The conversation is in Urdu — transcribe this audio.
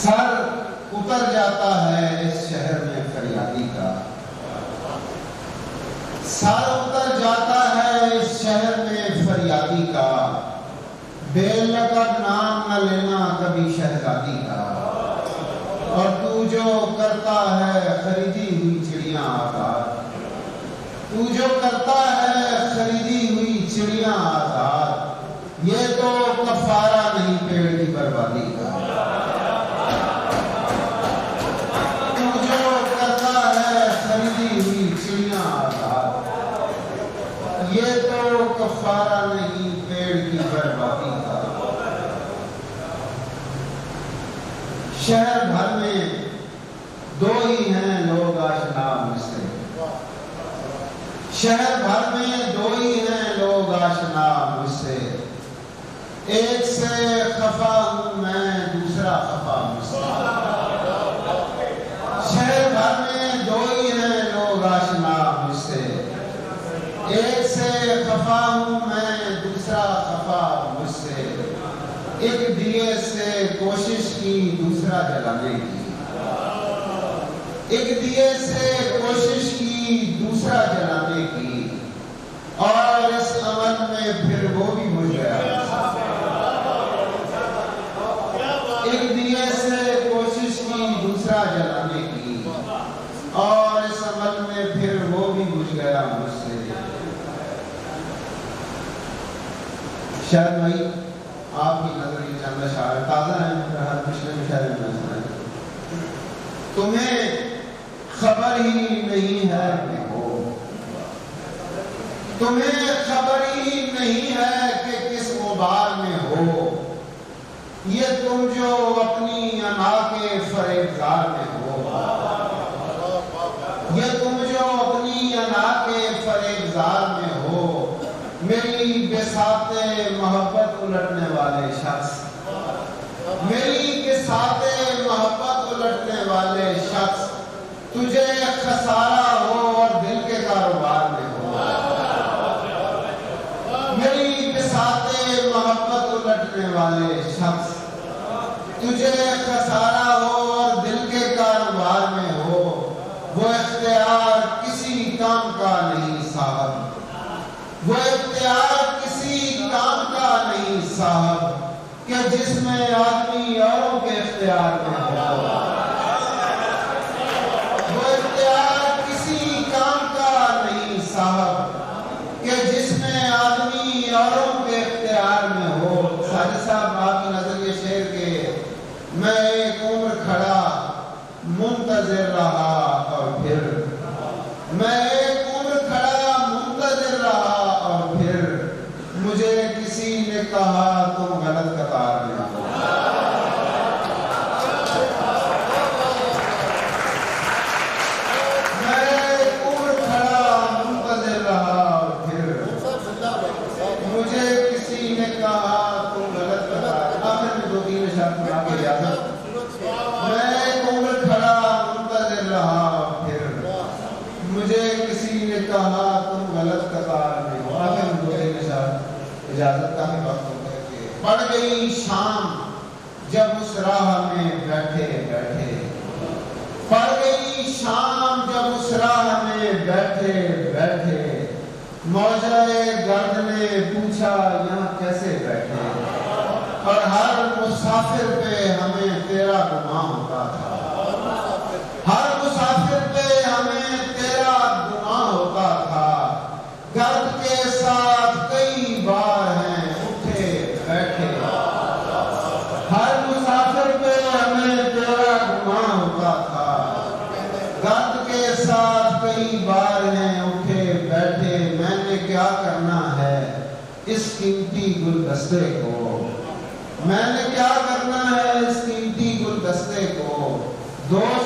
سر اتر جاتا ہے اس شہر میں فریادی کا، سر اتر جاتا ہے اس شہر میں فریادی کا، بے لقب نام نہ لینا کبھی شہزادی کا، اور تو جو کرتا ہے خریدی ہوئی چڑیاں آزاد، تو جو کرتا ہے خریدی ہوئی چڑیاں آزاد، یہ تو کفارہ نہیں پیڑ کی بربادی کا، تو جو کرتا ہے خریدی ہوئی چڑیاں آزاد، یہ تو کفارہ نہیں پیڑ کی بربادی کا۔ شہر بھر میں دو ہی ہیں لوگ آشنا مجھ سے، شہر بھر میں دو ہی ہیں لوگ آشنا مجھ سے، ایک سے خفا ہوں میں دوسرا خفا مجھ سے، شہر بھر میں دو ہی ہیں لوگ آشنا مجھ سے، ایک سے خفا ہوں میں دوسرا خفا مجھ سے، ایک دیے سے کوشش کی دوسرا جلانے کی، ایک دیے سے کوشش کی دوسرا جلانے کی، اور اس عمل میں پھر وہ بھی بجھ گیا، ایک دیے سے کوشش کی دوسرا جلانے کی، اور اس عمل میں پھر وہ بھی بجھ گیا مجھ سے۔ شاید بھائی آپ کی نظر یہ چند اشعار تازہ ہیں، ہر پچھلے مشاعرے میں سنا ہے۔ تمہیں خبر ہی نہیں ہے کہ ہو، تمہیں خبر ہی نہیں ہے کہ کس غبار میں ہو، یہ تم جو اپنی انا کے فریبزار میں ہو، یہ تم جو اپنی انا کے فریبزار میں ہو، میری بساط محبت الٹنے والے شخص، میری بساط محبت الٹنے والے شخص، تجھے خسارہ ہو اور دل کے کاروبار میں ہو، میری بساط محبت الٹنے والے شخص، تجھے خسارہ ہو اور دل کے کاروبار میں ہو، وہ اختیار کسی کام کا نہیں صاحب، وہ اختیار کسی کام کا نہیں صاحب، کہ جس میں آدمی اوروں کے اختیار میں ہو، وہ اختیار کسی کام کا نہیں صاحب، کہ جس میں آدمی اوروں کے اختیار میں ہو۔ ساجد صاحب آپ کی نظر یہ شعر کے میں ایک عمر کھڑا منتظر رہا اور پھر، میں ایک عمر کھڑا منتظر رہا اور پھر، مجھے کسی نے کہا تم غلط قطار میں ہو، میں ایک عمر کھڑا منتظر رہا اور پھر، مجھے کسی نے کہا تم غلط قطار۔ آخر میں دو تین اشعار سنا کے اجازت۔ میں ایک عمر کھڑا منتظر رہا اور پھر، مجھے کسی نے کہا تم غلط قطار میں ہو۔ آخر میں دو تین اشعار اجازت کا بھی وقت ہوتا ہے کہ پڑ گئی شام جب اس راہ میں بیٹھے بیٹھے، پڑ گئی شام جب اس راہ میں بیٹھے بیٹھے، موجہ گرد نے پوچھا یہاں کیسے بیٹھے، اور ہر مسافر پہ ہمیں تیرا گمان ہوتا تھا، ہر مسافر پہ ہمیں تیرا گمان ہوتا تھا، گرد کے ساتھ کئی بار ہیں اٹھے بیٹھے، ہر مسافر پہ ہمیں تیرا گمان ہوتا تھا، گرد کے ساتھ کئی بار ہیں اٹھے بیٹھے، میں نے کیا کرنا ہے اس قیمتی گلدستے کو، میں نے کیا کرنا ہے اس قیمتی گلدستے کو، دوست